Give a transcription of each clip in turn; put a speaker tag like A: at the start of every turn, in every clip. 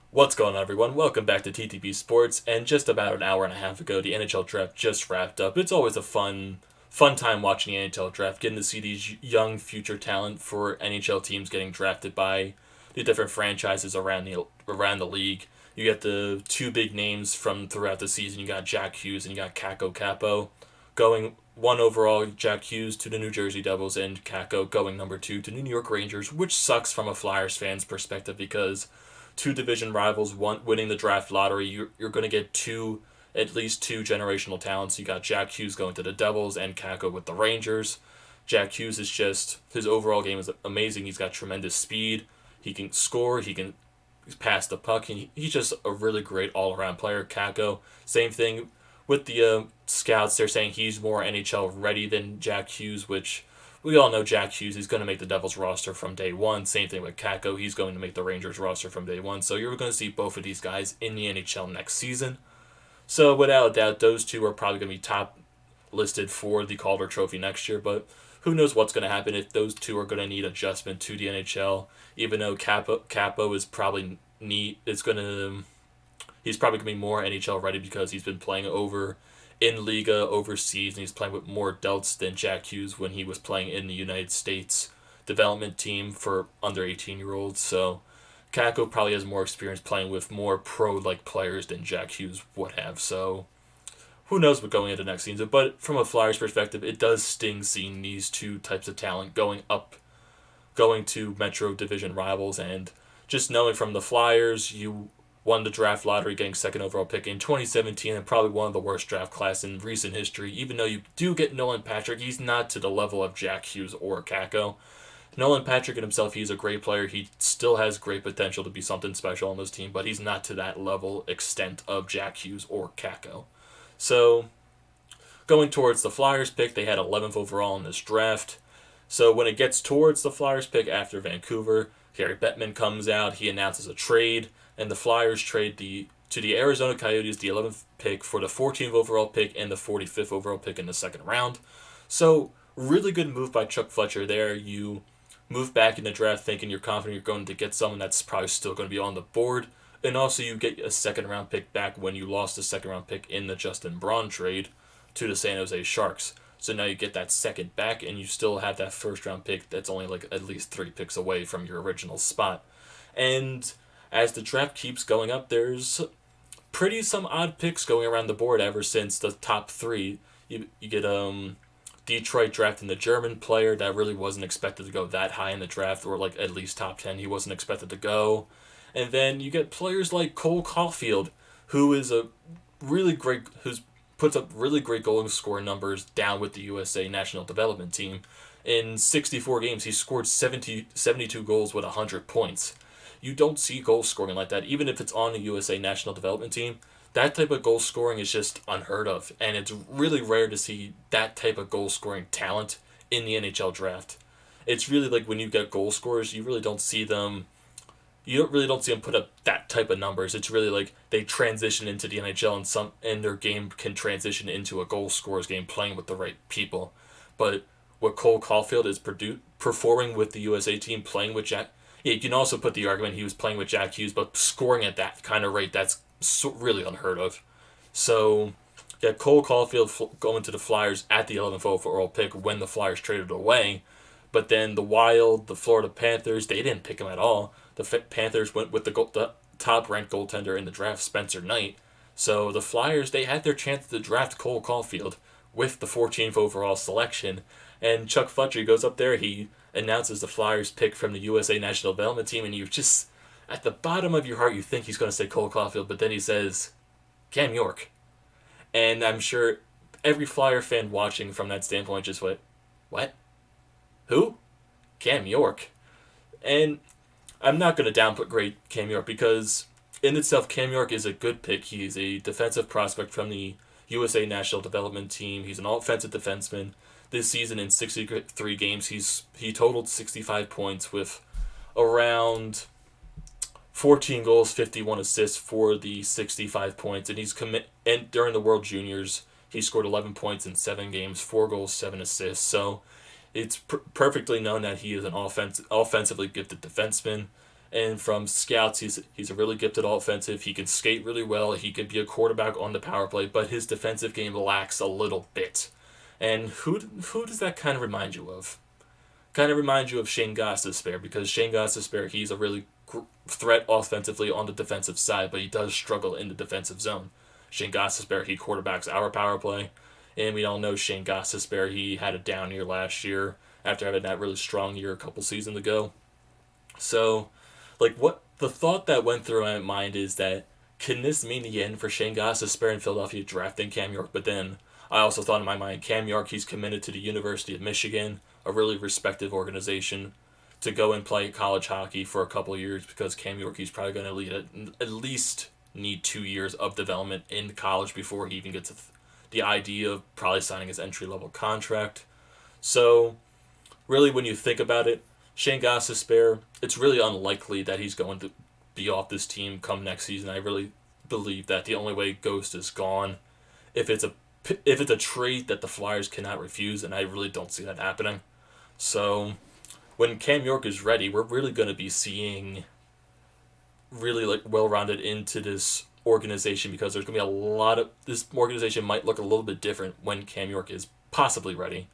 A: What's going on, everyone? Welcome back to TTP Sports. And just about an hour and a half ago, the NHL draft just wrapped up. It's always a fun time watching the NHL draft, getting to see these young future talent for NHL teams getting drafted by the different franchises around the league. You get the two big names from throughout the season. You got Jack Hughes and you got Kako Capo going one overall. Jack Hughes to the New Jersey Devils and Kako going number two to the New York Rangers, which sucks from a Flyers fan's perspective because two division rivals winning the draft lottery, you're going to get at least two generational talents. You got Jack Hughes going to the Devils and Kako with the Rangers. Jack Hughes is just his overall game is amazing. He's got tremendous speed. He can score. He can pass the puck. He's just a really great all around player. Kako, same thing with the scouts. They're saying he's more NHL ready than Jack Hughes, which we all know Jack Hughes is going to make the Devils roster from day one. Same thing with Kako. He's going to make the Rangers roster from day one. So you're going to see both of these guys in the NHL next season. So without a doubt, those two are probably going to be top listed for the Calder Trophy next year. But who knows what's going to happen if those two are going to need adjustment to the NHL. Even though Capo is probably he's probably going to be more NHL ready because he's been playing over in Liga overseas, and he's playing with more delts than Jack Hughes when he was playing in the United States development team for under 18-year-olds. So Kako probably has more experience playing with more pro-like players than Jack Hughes would have. So who knows what going into next season. But from a Flyers perspective, it does sting seeing these two types of talent going to Metro Division rivals, and just knowing from the Flyers, you won the draft lottery, getting second overall pick in 2017, and probably one of the worst draft class in recent history. Even though you do get Nolan Patrick, he's not to the level of Jack Hughes or Kako. Nolan Patrick in himself, he's a great player. He still has great potential to be something special on this team, but he's not to that level extent of Jack Hughes or Kako. So going towards the Flyers pick, they had 11th overall in this draft. So when it gets towards the Flyers pick after Vancouver, Gary Bettman comes out. He announces a trade, and the Flyers trade to the Arizona Coyotes the 11th pick for the 14th overall pick and the 45th overall pick in the second round. So really good move by Chuck Fletcher there. You move back in the draft thinking you're confident you're going to get someone that's probably still going to be on the board. And also you get a second round pick back when you lost the second round pick in the Justin Braun trade to the San Jose Sharks. So now you get that second back, and you still have that first round pick that's only like at least 3 picks away from your original spot. And as the draft keeps going up, there's some odd picks going around the board ever since the top three. You get Detroit drafting the German player that really wasn't expected to go that high in the draft, or like at least top 10. He wasn't expected to go. And then you get players like Cole Caulfield, who is a really great, who's puts up really great goal scoring numbers down with the USA National Development Team. In 64 games, he scored 72 goals with 100 points. You don't see goal scoring like that, even if it's on the USA National Development Team. That type of goal scoring is just unheard of, and it's really rare to see that type of goal scoring talent in the NHL draft. It's really like when you get goal scorers, you don't see them put up that type of numbers. It's really like they transition into the NHL, and their game can transition into a goal scorer's game playing with the right people. But what Cole Caulfield is performing with the USA team, playing with Jack. Yeah, you can also put the argument he was playing with Jack Hughes, but scoring at that kind of rate, that's really unheard of. So, yeah, Cole Caulfield going to the Flyers at the 11th overall pick when the Flyers traded away. But then the Wild, the Florida Panthers, they didn't pick him at all. The Panthers went with the top-ranked goaltender in the draft, Spencer Knight. So the Flyers, they had their chance to draft Cole Caulfield with the 14th overall selection. And Chuck Fletcher goes up there, he announces the Flyers pick from the USA National Development Team, and you just, at the bottom of your heart, you think he's going to say Cole Caulfield, but then he says, Cam York. And I'm sure every Flyer fan watching from that standpoint just went, what? Who? Cam York. And I'm not going to downput great Cam York because in itself, Cam York is a good pick. He's a defensive prospect from the USA National Development Team. He's an all-offensive defenseman. This season in 63 games, he totaled 65 points with around 14 goals, 51 assists for the 65 points. And during the World Juniors, he scored 11 points in 7 games, 4 goals, 7 assists. So it's perfectly known that he is an offensively gifted defenseman. And from scouts, he's a really gifted offensive. He can skate really well. He can be a quarterback on the power play, but his defensive game lacks a little bit. And who does that kind of remind you of? Kind of reminds you of Shane Gostisbehere, because Shane Gostisbehere, he's a really threat offensively on the defensive side, but he does struggle in the defensive zone. Shane Gostisbehere, he quarterbacks our power play, and we all know Shane Gostisbehere, he had a down year last year after having that really strong year a couple seasons ago. So, like, what the thought that went through my mind is that can this mean the end for Shane Gostisbehere in Philadelphia drafting Cam York? But then I also thought in my mind, Cam York, he's committed to the University of Michigan, a really respected organization, to go and play college hockey for a couple of years, because Cam York, he's probably going to at least need 2 years of development in college before he even gets the idea of probably signing his entry level contract. So really, when you think about it, Shane Gostisbehere, it's really unlikely that he's going to be off this team come next season. I really believe that the only way Ghost is gone, if it's a trade that the Flyers cannot refuse, and I really don't see that happening. So when Cam York is ready, we're really going to be seeing really like well-rounded into this organization, because there's going to be a lot of this organization might look a little bit different when Cam York is possibly ready.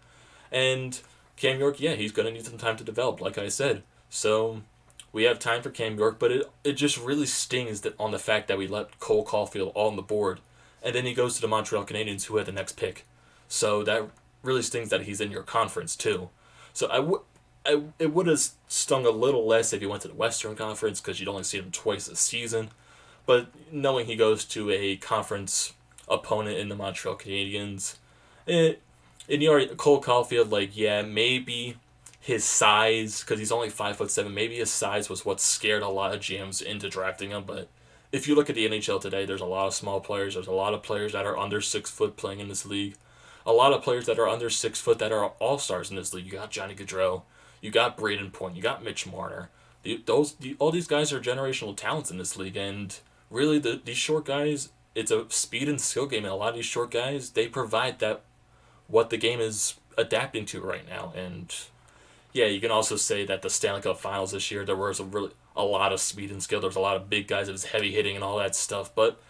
A: And Cam York, yeah, he's going to need some time to develop, like I said. So we have time for Cam York, but it just really stings that on the fact that we let Cole Caulfield on the board, and then he goes to the Montreal Canadiens, who had the next pick. So that really stings that he's in your conference too. So it would have stung a little less if he went to the Western Conference, because you'd only see him twice a season. But knowing he goes to a conference opponent in the Montreal Canadiens, and you already Cole Caulfield, like, yeah, maybe his size, because he's only 5'7", maybe his size was what scared a lot of GMs into drafting him. But if you look at the NHL today, there's a lot of small players. There's a lot of players that are under 6 foot playing in this league. A lot of players that are under 6 foot that are all stars in this league. You got Johnny Gaudreau, you got Braden Point, you got Mitch Marner. All these guys are generational talents in this league, and really these short guys, it's a speed and skill game, and a lot of these short guys, they provide that what the game is adapting to right now. And yeah, you can also say that the Stanley Cup Finals this year, there was a lot of speed and skill. There was a lot of big guys. It was heavy hitting and all that stuff. But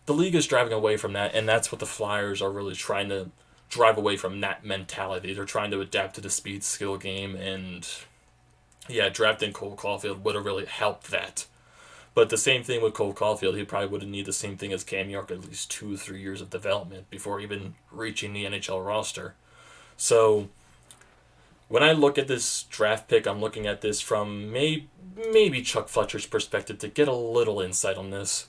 A: the league is driving away from that, and that's what the Flyers are really trying to drive away from, that mentality. They're trying to adapt to the speed skill game, and yeah, drafting Cole Caulfield would have really helped that. But the same thing with Cole Caulfield, he probably would have needed the same thing as Cam York, at least 2 or 3 years of development before even reaching the NHL roster. So when I look at this draft pick, I'm looking at this from maybe Chuck Fletcher's perspective to get a little insight on this.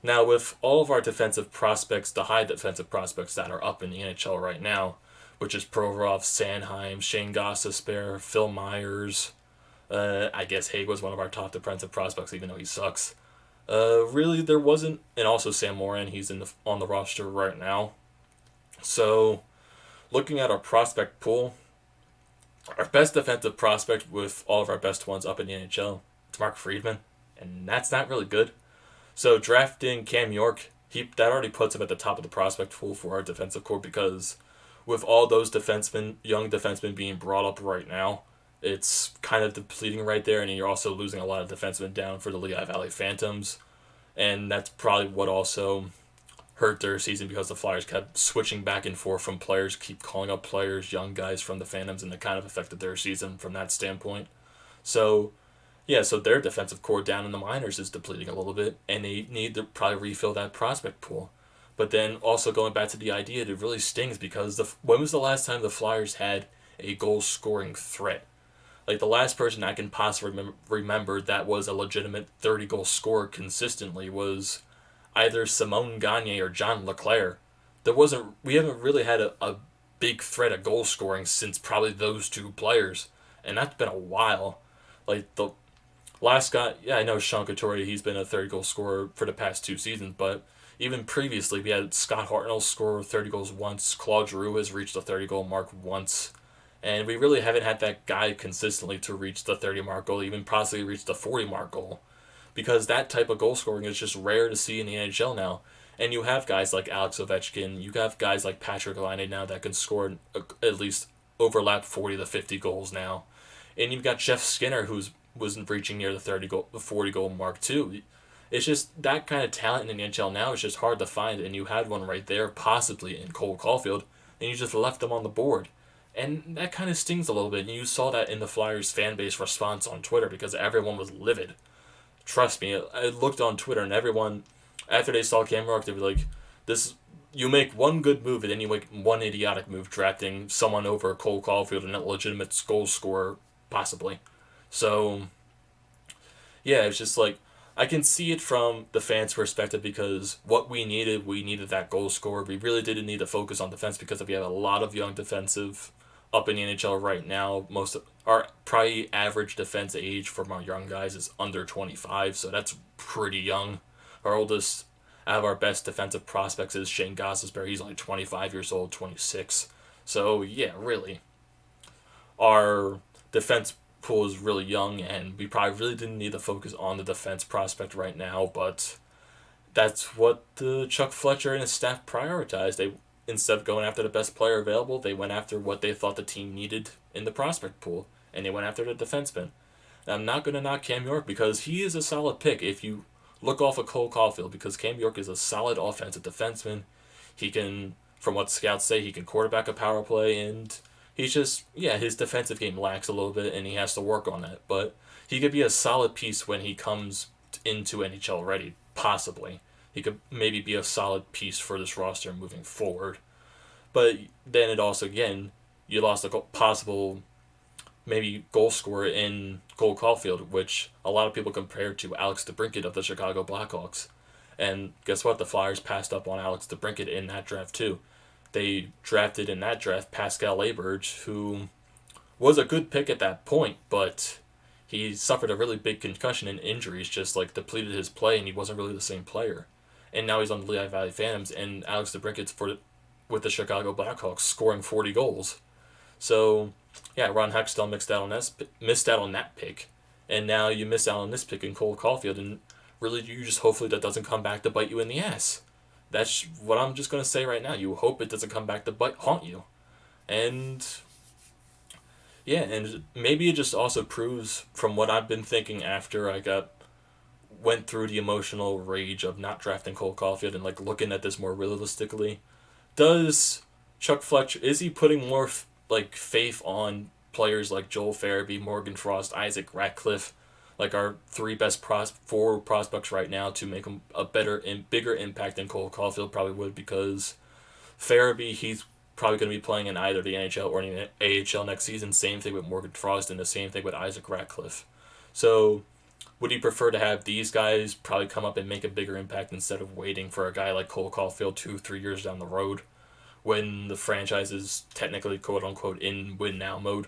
A: Now, with all of our defensive prospects, the high defensive prospects that are up in the NHL right now, which is Provorov, Sanheim, Shane Gostisbehere, Phil Myers, I guess Haig was one of our top defensive prospects, even though he sucks. Really, there wasn't, and also Sam Morin, he's on the roster right now. So, looking at our prospect pool, our best defensive prospect with all of our best ones up in the NHL, it's Mark Friedman, and that's not really good. So drafting Cam York, that already puts him at the top of the prospect pool for our defensive core, because with all those young defensemen being brought up right now, it's kind of depleting right there, and you're also losing a lot of defensemen down for the Lehigh Valley Phantoms, and that's probably what also hurt their season, because the Flyers kept switching back and forth from players, keep calling up players, young guys from the Phantoms, and it kind of affected their season from that standpoint. So, yeah, so their defensive core down in the minors is depleting a little bit, and they need to probably refill that prospect pool. But then also going back to the idea, it really stings, because when was the last time the Flyers had a goal-scoring threat? Like, the last person I can possibly remember that was a legitimate 30-goal scorer consistently was either Simone Gagne or John LeClair. We haven't really had a big threat of goal scoring since probably those two players, and that's been a while. Like, the last guy, yeah, I know Sean Couturier, he's been a 30-goal scorer for the past 2 seasons, but even previously, we had Scott Hartnell score 30 goals once, Claude Giroux has reached the 30-goal mark once, and we really haven't had that guy consistently to reach the 30-mark goal, even possibly reach the 40-mark goal, because that type of goal scoring is just rare to see in the NHL now. And you have guys like Alex Ovechkin, you have guys like Patrick Laine now that can score at least overlap 40 to 50 goals now. And you've got Jeff Skinner, who's wasn't reaching near the 40 goal mark too. It's just that kind of talent in the NHL now is just hard to find, and you had one right there, possibly in Cole Caulfield, and you just left him on the board. And that kind of stings a little bit, and you saw that in the Flyers fan base response on Twitter because everyone was livid. Trust me, I looked on Twitter and everyone, after they saw Cam York, they were like, "This, you make one good move and then you make one idiotic move drafting someone over Cole Caulfield, and a legitimate goal scorer, possibly." So yeah, it's just like I can see it from the fans' perspective because what we needed that goal scorer. We really didn't need to focus on defense because we have a lot of young defensive up in the NHL right now. Most of our probably average defense age from our young guys is under 25, so that's pretty young. Our oldest out of our best defensive prospects is Shane Gostisbehere. He's only 25 years old, 26. So yeah, really, our defense pool is really young, and we probably really didn't need to focus on the defense prospect right now. But that's what the Chuck Fletcher and his staff prioritized. They, instead of going after the best player available, they went after what they thought the team needed in the prospect pool, and they went after the defenseman. And I'm not going to knock Cam York because he is a solid pick if you look off of Cole Caulfield, because Cam York is a solid offensive defenseman. He can, from what scouts say, he can quarterback a power play, and he's just, yeah, his defensive game lacks a little bit, and he has to work on that. But he could be a solid piece when he comes into NHL ready, possibly. He could maybe be a solid piece for this roster moving forward. But then it also, again, you lost a possible maybe goal scorer in Cole Caulfield, which a lot of people compared to Alex DeBrincat of the Chicago Blackhawks. And guess what? The Flyers passed up on Alex DeBrincat in that draft too. They drafted in that draft Pascal Laberge, who was a good pick at that point, but he suffered a really big concussion and injuries, just like depleted his play, and he wasn't really the same player. And now he's on the Lehigh Valley Phantoms, and Alex DeBrincat's with the Chicago Blackhawks scoring 40 goals. So yeah, Ron Hextall missed out on that pick, and now you miss out on this pick in Cole Caulfield, and really you just hopefully that doesn't come back to bite you in the ass. That's what I'm just gonna say right now. You hope it doesn't come back to haunt you, and yeah, and maybe it just also proves from what I've been thinking after I went through the emotional rage of not drafting Cole Caulfield and like looking at this more realistically. Does Chuck Fletcher, is he putting more like faith on players like Joel Farabee, Morgan Frost, Isaac Ratcliffe, like our three best four prospects right now, to make them a better and bigger impact than Cole Caulfield probably would? Because Farabee, he's probably going to be playing in either the NHL or the AHL next season. Same thing with Morgan Frost, and the same thing with Isaac Ratcliffe. So would you prefer to have these guys probably come up and make a bigger impact instead of waiting for a guy like Cole Caulfield 2-3 years down the road when the franchise is technically quote unquote in win now mode?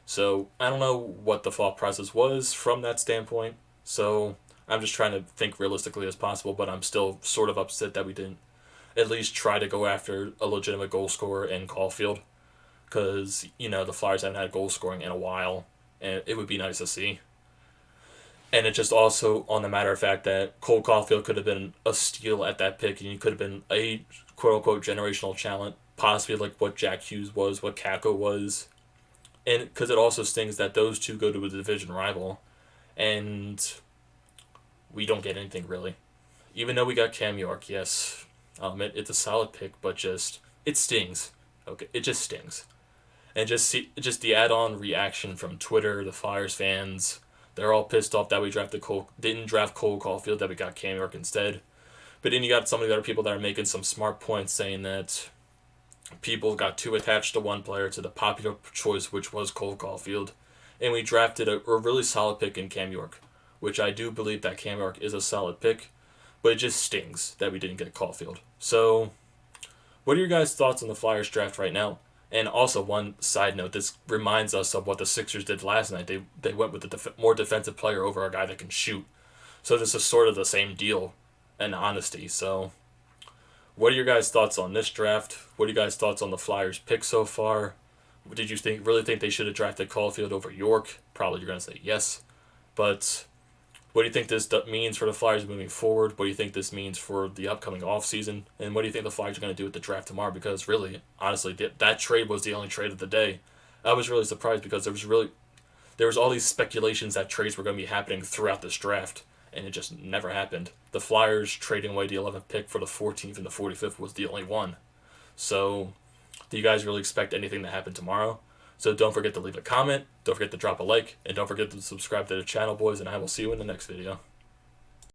A: So I don't know what the thought process was from that standpoint. So I'm just trying to think realistically as possible, but I'm still sort of upset that we didn't at least try to go after a legitimate goal scorer in Caulfield, because the Flyers haven't had goal scoring in a while, and it would be nice to see. And it just also on the matter of fact that Cole Caulfield could have been a steal at that pick, and he could have been a quote unquote generational talent, possibly like what Jack Hughes was, what Kako was. And because it also stings that those two go to a division rival, and we don't get anything really. Even though we got Cam York, yes, it's a solid pick, but just it stings. Okay, it just stings, and just the add-on reaction from Twitter, the Flyers fans, they're all pissed off that we didn't draft Cole Caulfield, that we got Cam York instead. But then you got some of the other people that are making some smart points, saying that people got too attached to one player, to the popular choice, which was Cole Caulfield, and we drafted a really solid pick in Cam York, which I do believe that Cam York is a solid pick, but it just stings that we didn't get Caulfield. So, what are your guys' thoughts on the Flyers draft right now? And also, one side note, this reminds us of what the Sixers did last night. They went with the more defensive player over a guy that can shoot. So this is sort of the same deal, in honesty. So, what are your guys' thoughts on this draft? What are you guys' thoughts on the Flyers pick so far? Did you really think they should have drafted Caulfield over York? Probably you're going to say yes. But what do you think this means for the Flyers moving forward? What do you think this means for the upcoming offseason? And what do you think the Flyers are going to do with the draft tomorrow? Because really, honestly, that trade was the only trade of the day. I was really surprised because there was all these speculations that trades were going to be happening throughout this draft, and it just never happened. The Flyers trading away the 11th pick for the 14th and the 45th was the only one. So, do you guys really expect anything to happen tomorrow? So don't forget to leave a comment, don't forget to drop a like, and don't forget to subscribe to the channel, boys, and I will see you in the next video.